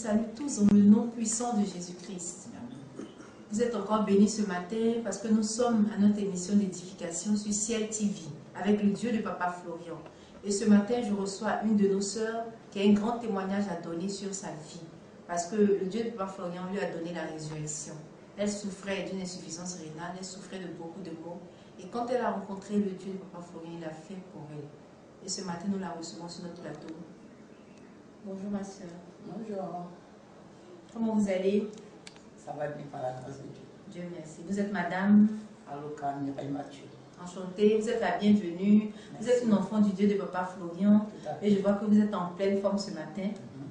salue tous dans le nom puissant de Jésus-Christ. Vous êtes encore bénis ce matin parce que nous sommes à notre émission d'édification sur Ciel TV avec le Dieu de Papa Florian. Et ce matin, je reçois une de nos sœurs qui a un grand témoignage à donner sur sa vie. Parce que le Dieu de Papa Florian lui a donné la résurrection. Elle souffrait d'une insuffisance rénale, elle souffrait de beaucoup de maux. Et quand elle a rencontré le Dieu de Papa Florian, il a fait pour elle. Et ce matin, nous la recevons sur notre plateau. Bonjour ma soeur. Bonjour. Comment vous allez? Ça va bien par la grâce de Dieu. Dieu merci. Vous êtes madame? Aloka Mireille Mathieu. Enchantée, vous êtes la bienvenue. Merci. Vous êtes une enfant du Dieu de Papa Florian. Et je vois que vous êtes en pleine forme ce matin.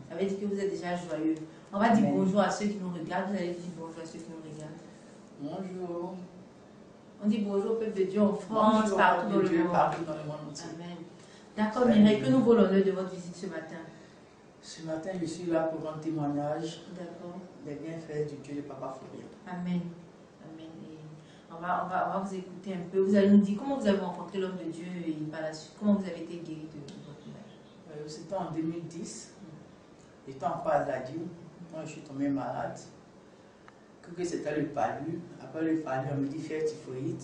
Ça veut dire que vous êtes déjà joyeux. On va dire bonjour à ceux qui nous regardent. Vous allez dire bonjour à ceux qui nous regardent. Bonjour. On dit bonjour au peuple de Dieu en France, bonjour, partout dans le monde. Partout dans le monde entier. Amen. D'accord, Mireille, que nous vaut l'honneur de votre visite ce matin? Ce matin, je suis là pour rendre témoignage des bienfaits du Dieu de Papa Florian. Amen. Amen. Et on va vous écouter un peu. Vous allez nous dire comment vous avez rencontré l'homme de Dieu et par la suite, comment vous avez été guéri de votre malade. C'était en 2010. J'étais en phase d'adieu. Quand je suis tombée malade, que c'était le palu. Après le palu, on me dit fièvre typhoïde.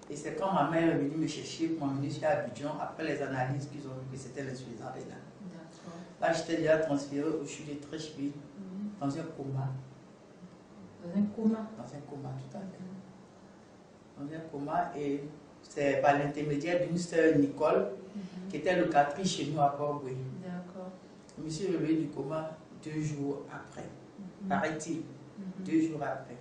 Et c'est quand ma mère est venue me chercher pour m'emmener sur Abidjan, après les analyses qu'ils ont vu que c'était l'insuffisance rénale. Là, j'étais déjà transférée au CHU de Trècheville, dans un coma. Dans un coma? Dans un coma, tout à fait. Dans un coma, et c'est par l'intermédiaire d'une sœur Nicole, qui était locatrice chez nous à Port-Boué. D'accord. Je me suis réveillée du coma 2 jours après, paraît-il, 2 jours après.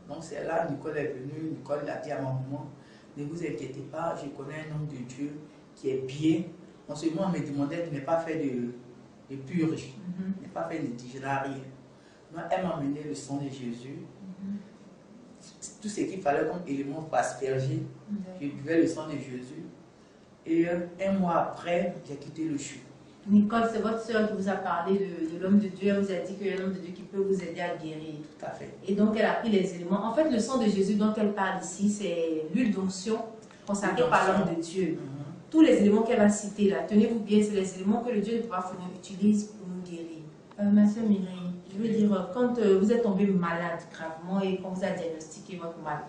Donc c'est là, Nicole est venue, Nicole a dit à ma maman, ne vous inquiétez pas, je connais un homme de Dieu qui est bien. En ce moment, on me demandait de ne pas faire de purge, de ne pas faire de digestion, rien. Donc, elle m'a amené le sang de Jésus, tout ce qu'il fallait comme élément pour asperger. Je buvais le sang de Jésus. Et un mois après, j'ai quitté le CHU. Nicole, c'est votre soeur qui vous a parlé de l'homme de Dieu. Elle vous a dit qu'il y a un homme de Dieu qui peut vous aider à guérir. Tout à fait. Et donc, elle a pris les éléments. En fait, le sang de Jésus dont elle parle ici, c'est l'huile d'onction consacrée par l'homme de Dieu. Tous les éléments qu'elle a cités là, tenez-vous bien, c'est les éléments que le Dieu de Papa Florian utilise pour nous guérir. Ma soeur Mireille, je veux dire, quand vous êtes tombé malade gravement et qu'on vous a diagnostiqué votre mal,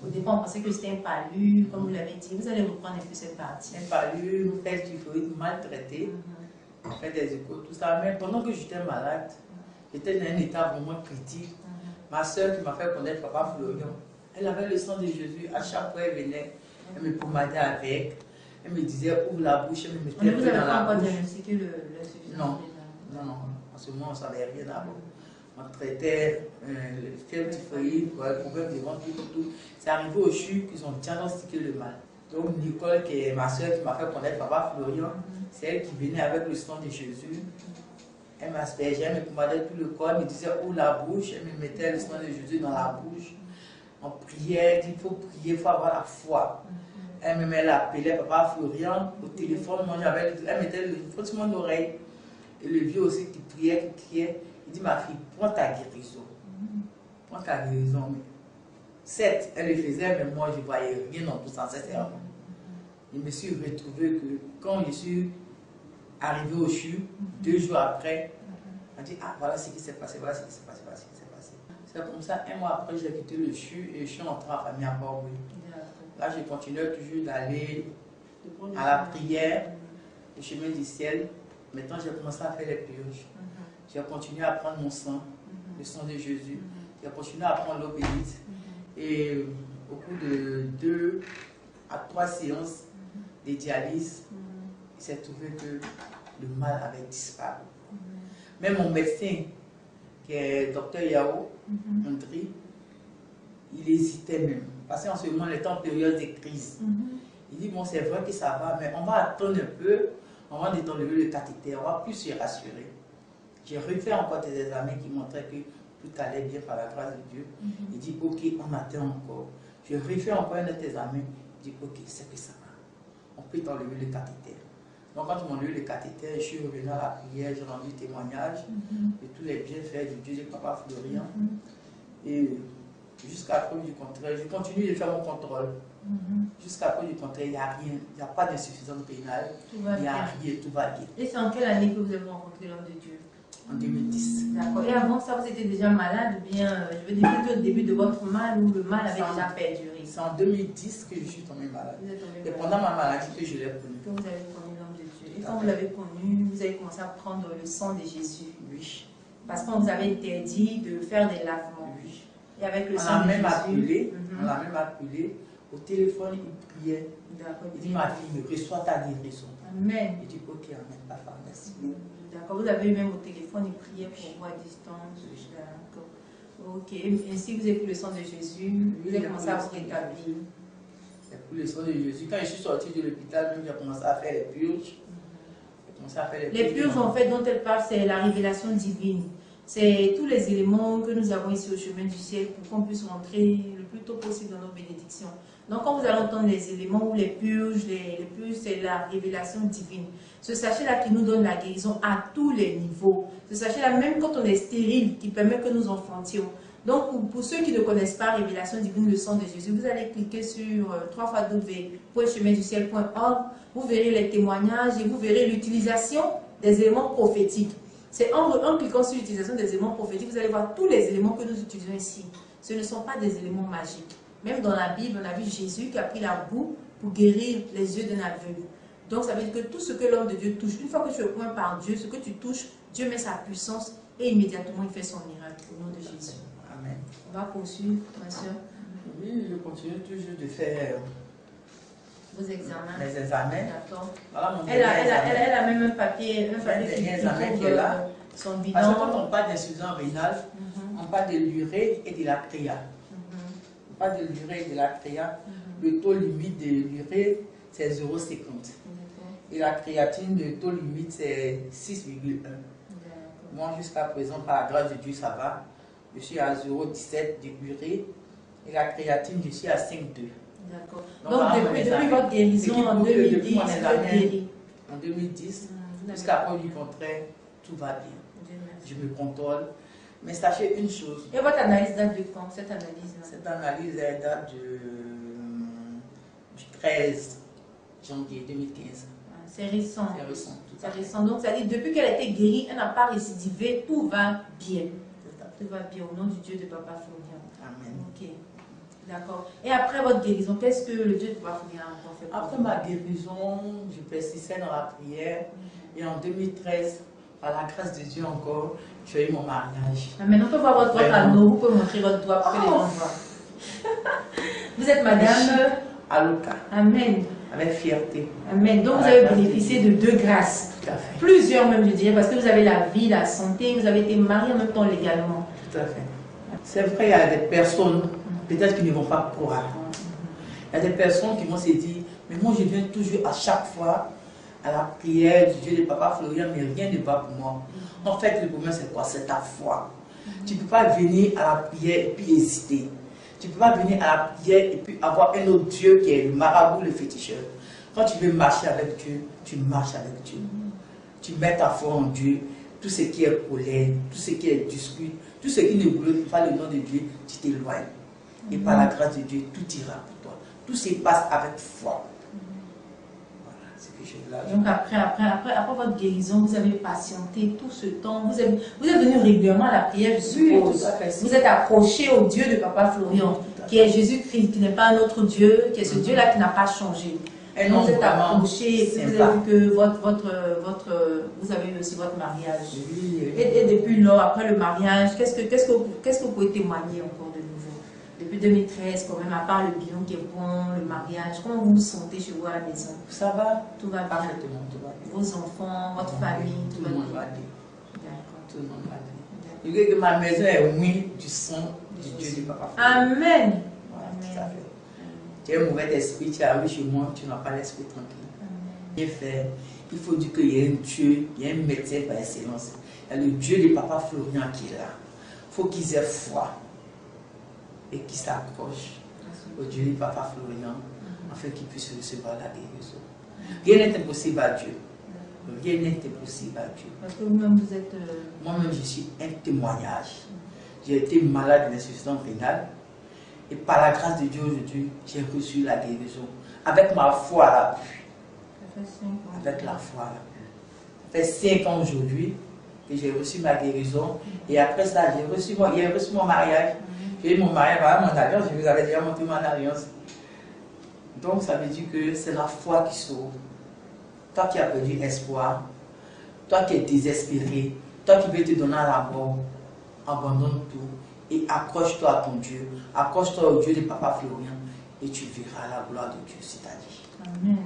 au départ, on pensait que c'était un palu, comme vous l'avez dit. Vous allez reprendre un peu cette partie. Un palu, une fesse typhoïde maltraitée, on fait des échos, tout ça. Mais pendant que j'étais malade, j'étais dans un état vraiment critique. Ma soeur qui m'a fait connaître Papa Florian, elle avait le sang de Jésus. À chaque fois, elle venait, elle me pommadait avec. Elle me disait ouvre la bouche, elle me mettait vous dans la bouche. Diagnostiqué l'insuffisance rénale? Non. En ce moment, on ne savait rien avant. On traitait le fièvre typhoïde, le problème de ventre, tout. C'est arrivé au CHU qu'ils ont diagnostiqué le mal. Donc Nicole, qui est ma soeur qui m'a fait connaître Papa Florian, c'est elle qui venait avec le sang de Jésus. Elle m'aspergeait, elle me pommadait tout le corps, elle me disait ouvre la bouche, elle me mettait le sang de Jésus dans la bouche. On priait, il faut prier, il faut avoir la foi. Elle appelait Papa Florian au téléphone, moi j'avais, elle mettait le téléphone sur mon oreille. Et le vieux aussi qui priait, qui criait, il dit ma fille, prends ta guérison. Prends ta guérison. Mais certes, elle le faisait, mais moi je ne voyais rien dans tout ça, sincèrement. Je me suis retrouvé que quand je suis arrivé au CHU, 2 jours après, elle dit ah voilà ce qui s'est passé, voilà ce qui s'est passé, voilà ce qui s'est passé. C'est comme ça, un mois après, j'ai quitté le CHU et je suis entré en famille à Port-Boué. Là, je continuais toujours d'aller à la prière, au chemin du ciel. Maintenant, j'ai commencé à faire les purges. J'ai continué à prendre mon sang, le sang de Jésus. J'ai continué à prendre l'eau bénite. Et au cours de 2 à 3 séances de dialyse, il s'est trouvé que le mal avait disparu. Même mon médecin, qui est docteur Yao, André, il hésitait même. Parce qu'en ce moment, on est en période de crise. Il dit, bon, c'est vrai que ça va, mais on va attendre un peu, on va enlever le cathéter, on va plus se rassurer. J'ai refait encore des examens qui montraient que tout allait bien par la grâce de Dieu. Il dit, ok, on attend encore. Je refais encore un autre examen. Il dit, ok, c'est que ça va. On peut t'enlever le cathéter. Donc quand ils m'ont enlevé le cathéter, je suis revenu à la prière, j'ai rendu témoignage de tous les bienfaits du Dieu de Papa Florian. Et jusqu'à preuve du contraire, je continue de faire mon contrôle. Jusqu'à preuve du contraire, il n'y a rien, il n'y a pas d'insuffisance rénale, il n'y a rien, tout va bien. Et c'est en quelle année que vous avez rencontré l'homme de Dieu? en 2010. D'accord. Et avant ça, vous étiez déjà malade ou bien, je veux dire, plutôt au début de votre mal ou le mal avait déjà perduré? C'est en 2010 que je suis tombée malade. Vous êtes tombé Et malade. pendant ma maladie que je l'ai connue. Que vous avez connu l'homme de Dieu. Et quand vous l'avez connu, vous avez commencé à prendre le sang de Jésus. Oui. Parce qu'on vous avait interdit de faire des lavements. Oui. Et avec le On sang l'a de même Jésus. appelé, on l'a même appelé. Au téléphone, il priait. D'accord. Il dit, ma fille, reçois ta guérison. Amen. Il dit, ok, amen, papa, merci. D'accord. Vous avez eu même au téléphone, il priait pour vous à distance. D'accord. Ok. Ainsi, vous avez pris le sang de Jésus. Vous avez commencé à vous rétablir. J'ai pris le sang de Jésus. Quand je suis sorti de l'hôpital, j'ai commencé à faire les purges. Les purges, en fait, dont elle parle, c'est la révélation divine. C'est tous les éléments que nous avons ici au chemin du ciel pour qu'on puisse rentrer le plus tôt possible dans nos bénédictions. Donc, quand vous allez entendre les éléments ou les purges, c'est la révélation divine. Ce sachet-là qui nous donne la guérison à tous les niveaux. Ce sachet-là, même quand on est stérile, qui permet que nous enfantions. Donc, pour ceux qui ne connaissent pas Révélation divine, le sang de Jésus, vous allez cliquer sur www.cheminduciel.org. Vous verrez les témoignages et vous verrez l'utilisation des éléments prophétiques. C'est en cliquant sur l'utilisation des éléments prophétiques, vous allez voir tous les éléments que nous utilisons ici. Ce ne sont pas des éléments magiques. Même dans la Bible, on a vu Jésus qui a pris la boue pour guérir les yeux d'un aveugle. Donc ça veut dire que tout ce que l'homme de Dieu touche, une fois que tu es point par Dieu, ce que tu touches, Dieu met sa puissance et immédiatement il fait son miracle au nom de Jésus. Amen. On va poursuivre, ma soeur. Oui, je continue toujours de faire vos examens. Les examens. D'accord. Voilà mon elle a même un papier qui est là. Son bilan. Parce que quand on parle d'insuffisance rénale, on parle de l'urée et de la créa. On parle de l'urée et de la créa. Le taux limite de l'urée, c'est 0,50. Et la créatine, le taux limite, c'est 6,1. Moi, jusqu'à présent, par la grâce de Dieu, ça va. Je suis à 0,17 d'urée. Et la créatine, je suis à 5,2. D'accord. Donc, depuis votre guérison en 2010, en 2010, jusqu'à preuve du contraire, tout va bien. Je me contrôle. Mais sachez une chose. Et votre analyse date de quand, cette analyse-là? Cette analyse, elle date du 13 janvier 2015. C'est récent. C'est récent. C'est récent. Donc, ça dit depuis qu'elle a été guérie, elle n'a pas récidivé, tout va bien. Tout va bien au nom du Dieu de Papa Florian. Amen. Ok. D'accord. Et après votre guérison, qu'est-ce que le Dieu de Papa Florian a encore fait? Après ma guérison, je persistais dans la prière. Et en 2013, par la grâce de Dieu encore, j'ai eu mon mariage. Maintenant, on peut voir votre anneau, vous pouvez montrer votre doigt pour que les gens voient. Vous êtes madame Aloka. Amen. Avec fierté. Amen. Donc vous avez bénéficié de deux grâces. Tout à fait. Plusieurs même, je dirais, parce que vous avez la vie, la santé, vous avez été marié en même temps légalement. Tout à fait. C'est vrai, il y a des personnes, peut-être qui ne vont pas croire. Il y a des personnes qui vont se dire, mais moi je viens toujours à chaque fois à la prière du Dieu de Papa Florian, mais rien ne va pour moi. En fait, le problème c'est quoi? C'est ta foi. Tu ne peux pas venir à la prière et puis hésiter. Tu ne peux pas venir à la prière et puis avoir un autre Dieu qui est le marabout, le féticheur. Quand tu veux marcher avec Dieu, tu marches avec Dieu. Tu mets ta foi en Dieu. Tout ce qui est colère, tout ce qui est dispute, tout ce qui ne glorifie pas le nom de Dieu, tu t'éloignes. Et par la grâce de Dieu, tout ira pour toi. Tout se passe avec foi. Voilà, c'est que je veux là. Donc après votre guérison, vous avez patienté tout ce temps. Vous êtes venu régulièrement à la prière, je suppose. Vous êtes approché au Dieu de Papa Florian, qui est Jésus-Christ, qui n'est pas un autre Dieu, qui est ce Dieu-là qui n'a pas changé. Et donc vous êtes approché, vous avez vu que vous avez eu aussi votre mariage. Oui. Et depuis lors, après le mariage, qu'est-ce que vous pouvez témoigner encore de nouveau? Depuis 2013, quand même, à part le bilan qui est bon, le mariage, comment vous vous sentez chez vous à la maison? Ça va? Tout va Parfaitement, tout va bien. Vos enfants, votre famille, tout le monde va bien. D'accord. Tout le monde va bien. Je veux que ma maison est mouillée du sang du Dieu du Papa. Amen. Voilà, tout à fait. Tu es un mauvais esprit, tu arrives chez moi, tu n'as pas l'esprit tranquille. Bien fait. Il faut dire qu'il y a un Dieu, il y a un médecin par excellence. Il y a le Dieu de Papa Florian qui est là. Il faut qu'ils aient foi et qu'ils s'accrochent au Dieu de Papa Florian afin qu'ils puissent recevoir la guérison. Rien n'est impossible à Dieu. Rien n'est impossible à Dieu. Parce que vous-même, vous êtes... Moi-même, je suis un témoignage. J'ai été malade d'insuffisance rénale. Et par la grâce de Dieu aujourd'hui, j'ai reçu la guérison. Avec ma foi à l'appui. Avec la foi à l'appui. Ça fait 5 ans aujourd'hui et j'ai reçu ma guérison. Et après ça, j'ai reçu mon mariage. J'ai eu mon mariage, voilà mon alliance, je vous avais déjà montré mon alliance. Donc ça veut dire que c'est la foi qui sauve. Toi qui as perdu espoir, toi qui es désespéré, toi qui veux te donner à la mort, abandonne tout et accroche-toi à ton Dieu, accroche-toi au Dieu de Papa Florian et tu verras la gloire de Dieu, c'est-à-dire. Amen.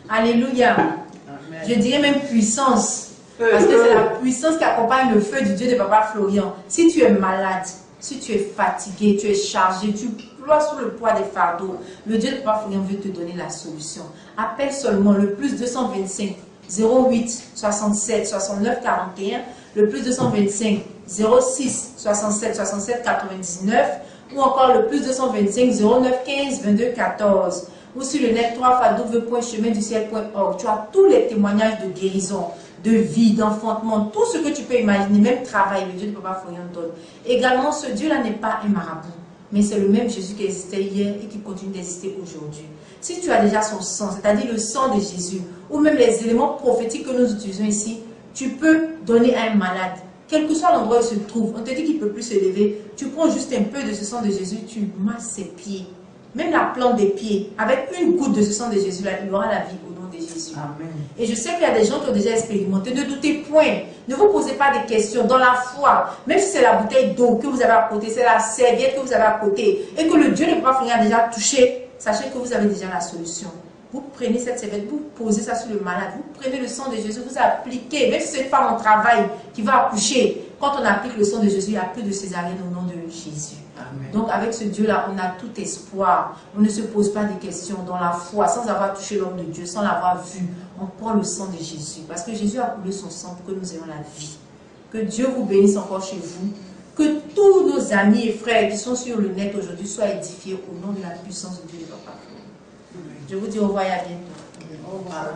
Alléluia. Amen. Je dirais même puissance, parce que c'est la puissance qui accompagne le feu du Dieu de Papa Florian. Si tu es malade, si tu es fatigué, tu es chargé, tu ploies sous le poids des fardeaux, le Dieu de Papa Florian veut te donner la solution. Appelle seulement le plus 225 08 67 69 41, le plus 225 06 67 67 99, ou encore le plus 225 09 15 22 14, ou sur le net www.cheminduciel.org. Tu as tous les témoignages de guérison, de vie, d'enfantement, tout ce que tu peux imaginer, même travail, le Dieu de Papa Florian donne. Également, ce Dieu-là n'est pas un marabout, mais c'est le même Jésus qui existait hier et qui continue d'exister aujourd'hui. Si tu as déjà son sang, c'est-à-dire le sang de Jésus, ou même les éléments prophétiques que nous utilisons ici, tu peux donner à un malade. Quel que soit l'endroit où il se trouve, on te dit qu'il ne peut plus se lever, tu prends juste un peu de ce sang de Jésus, tu masses ses pieds. Même la plante des pieds, avec une goutte de ce sang de Jésus, là, il aura la vie au nom de Jésus. Amen. Et je sais qu'il y a des gens qui ont déjà expérimenté. Ne doutez point. Ne vous posez pas de questions. Dans la foi, même si c'est la bouteille d'eau que vous avez à côté, c'est la serviette que vous avez à côté, et que le Dieu de Papa Florian a déjà touché, sachez que vous avez déjà la solution. Vous prenez cette serviette, vous posez ça sur le malade, vous prenez le sang de Jésus, vous appliquez, même si c'est une femme en travail qui va accoucher, quand on applique le sang de Jésus, il n'y a plus de césarienne au nom de Jésus. Amen. Donc avec ce Dieu-là, on a tout espoir. On ne se pose pas de questions dans la foi, sans avoir touché l'homme de Dieu, sans l'avoir vu. On prend le sang de Jésus, parce que Jésus a coulé son sang pour que nous ayons la vie. Que Dieu vous bénisse encore chez vous. Que tous nos amis et frères qui sont sur le net aujourd'hui soient édifiés au nom de la puissance de Dieu de Papa. Je vous dis au revoir et à bientôt. Au revoir.